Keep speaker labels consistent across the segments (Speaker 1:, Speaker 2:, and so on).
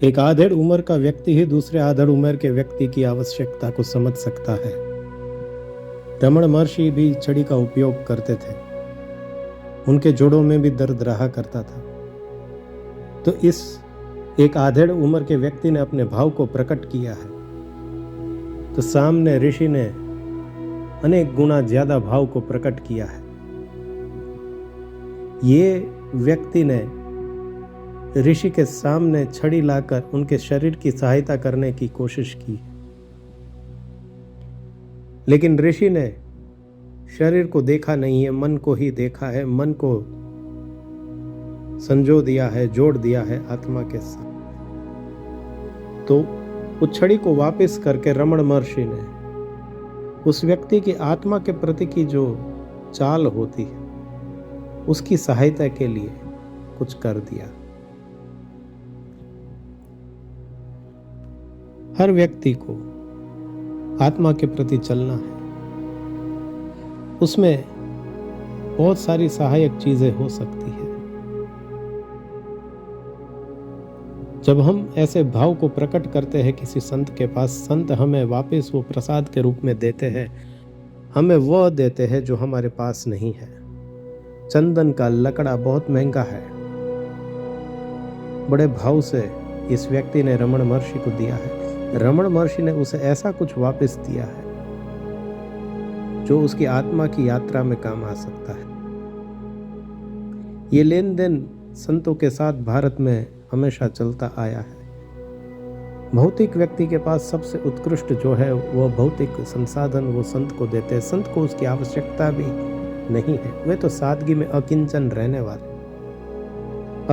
Speaker 1: एक आधेड़ उम्र का व्यक्ति ही दूसरे आधेड़ उम्र के व्यक्ति की आवश्यकता को समझ सकता है। रमण महर्षि भी छड़ी का उपयोग करते थे। उनके जोड़ों में भी दर्द रहा करता था। तो इस एक आधेड़ उम्र के व्यक्ति ने अपने भाव को प्रकट किया है, तो सामने ऋषि ने अनेक गुना ज्यादा भाव को प्रकट किया है। ये व्यक्ति ने ऋषि के सामने छड़ी लाकर उनके शरीर की सहायता करने की कोशिश की, लेकिन ऋषि ने शरीर को देखा नहीं है, मन को ही देखा है। मन को संजो दिया है, जोड़ दिया है आत्मा के साथ। तो उस छड़ी को वापस करके रमण महर्षि ने उस व्यक्ति की आत्मा के प्रति की जो चाल होती है उसकी सहायता के लिए कुछ कर दिया। हर व्यक्ति को आत्मा के प्रति चलना है, उसमें बहुत सारी सहायक चीजें हो सकती है। जब हम ऐसे भाव को प्रकट करते हैं किसी संत के पास, संत हमें वापस वो प्रसाद के रूप में देते हैं। हमें वह देते हैं जो हमारे पास नहीं है। चंदन का लकड़ा बहुत महंगा है, बड़े भाव से इस व्यक्ति ने रमण महर्षि को दिया है। रमण महर्षि ने उसे ऐसा कुछ वापस दिया है जो उसकी आत्मा की यात्रा में काम आ सकता है। ये लेन देन संतों के साथ भारत में हमेशा चलता आया है। भौतिक व्यक्ति के पास सबसे उत्कृष्ट जो है वह भौतिक संसाधन वो संत को देते हैं। संत को उसकी आवश्यकता भी नहीं है, वे तो सादगी में अकिंचन रहने वाले,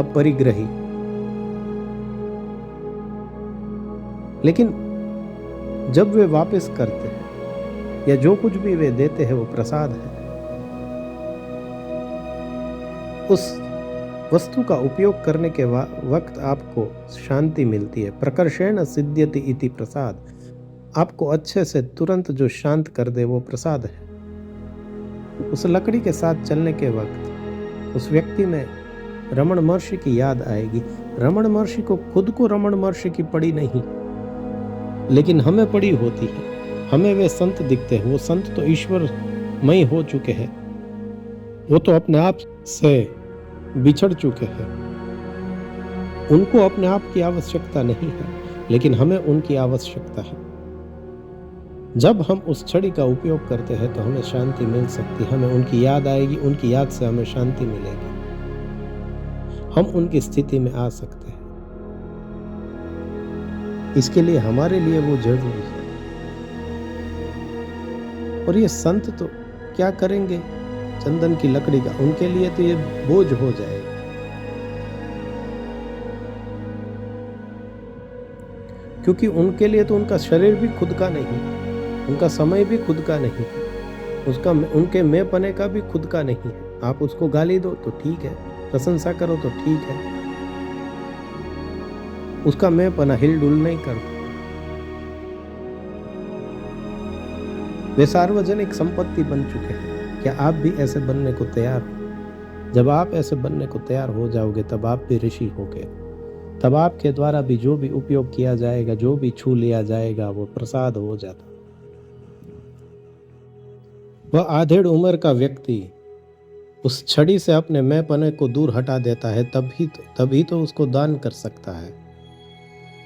Speaker 1: अपरिग्रही। लेकिन जब वे वापस करते हैं या जो कुछ भी वे देते हैं वो प्रसाद है, उस वस्तु का उपयोग करने के वक्त आपको शांति मिलती है। प्रकर्षेण सिद्ध्यति इति प्रसाद। आपको अच्छे से तुरंत जो शांत कर दे वो प्रसाद है। उस लकड़ी के साथ चलने के वक्त उस व्यक्ति में रमण महर्षि की याद आएगी। रमण महर्षि को खुद को रमण महर्षि की पड़ी नहीं, लेकिन हमें पड़ी होती है। हमें वे संत दिखते हैं। वो संत तो ईश्वरमय हो चुके हैं, वो तो अपने आप से बिछड़ चुके हैं। उनको अपने आप की आवश्यकता नहीं है, लेकिन हमें उनकी आवश्यकता है। जब हम उस छड़ी का उपयोग करते हैं तो हमें शांति मिल सकती है। हमें उनकी याद आएगी, उनकी याद से हमें शांति मिलेगी, हम उनकी स्थिति में आ सकते हैं। इसके लिए हमारे लिए वो जरूरी है। और ये संत तो क्या करेंगे चंदन की लकड़ी का, उनके लिए तो ये बोझ हो जाएगा। क्योंकि उनके लिए तो उनका शरीर भी खुद का नहीं, उनका समय भी खुद का नहीं, उसका उनके मैं पने का भी खुद का नहीं है। आप उसको गाली दो तो ठीक है, प्रशंसा करो तो ठीक है, उसका मैं पना हिल डुल नहीं करता। वे सार्वजनिक संपत्ति बन चुके हैं। क्या आप भी ऐसे बनने को तैयार हो? जब आप ऐसे बनने को तैयार हो जाओगे तब आप भी ऋषि होगे। तब आपके द्वारा भी जो भी उपयोग किया जाएगा, जो भी छू लिया जाएगा, वो प्रसाद हो जाता। वह आधेड़ उम्र का व्यक्ति उस छड़ी से अपने मैंपने को दूर हटा देता है, तभी तो उसको दान कर सकता है।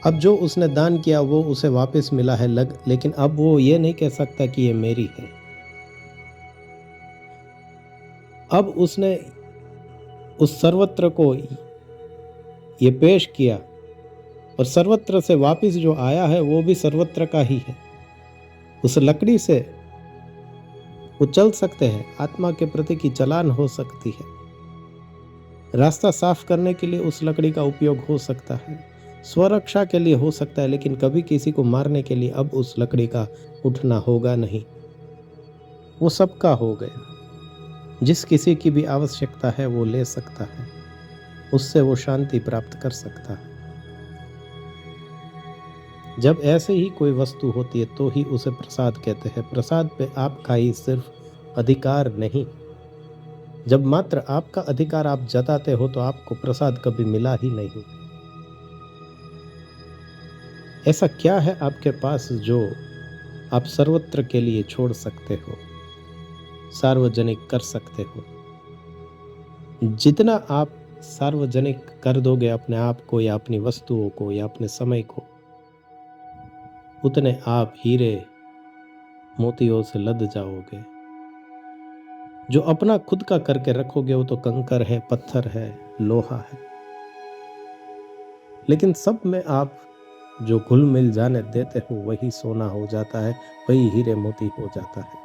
Speaker 1: अब जो उसने दान किया वो उसे वापस मिला है, लेकिन अब वो ये नहीं कह सकता कि ये मेरी है। अब उसने उस सर्वत्र को ये पेश किया, और सर्वत्र से वापस जो आया है वो भी सर्वत्र का ही है। उस लकड़ी से वो चल सकते हैं, आत्मा के प्रति की चलान हो सकती है। रास्ता साफ करने के लिए उस लकड़ी का उपयोग हो सकता है, स्वरक्षा के लिए हो सकता है, लेकिन कभी किसी को मारने के लिए अब उस लकड़ी का उठना होगा नहीं। वो सबका हो गया। जिस किसी की भी आवश्यकता है वो ले सकता है, उससे वो शांति प्राप्त कर सकता है। जब ऐसे ही कोई वस्तु होती है तो ही उसे प्रसाद कहते हैं। प्रसाद पे आपका ही सिर्फ अधिकार नहीं। जब मात्र आपका अधिकार आप जताते हो तो आपको प्रसाद कभी मिला ही नहीं। ऐसा क्या है आपके पास जो आप सर्वत्र के लिए छोड़ सकते हो, सार्वजनिक कर सकते हो? जितना आप सार्वजनिक कर दोगे अपने आप को या अपनी वस्तुओं को या अपने समय को, उतने आप हीरे मोतियों से लद जाओगे। जो अपना खुद का करके रखोगे वो तो कंकर है, पत्थर है, लोहा है। लेकिन सब में आप जो घुल मिल जाने देते हो वही सोना हो जाता है, वही हीरे मोती हो जाता है।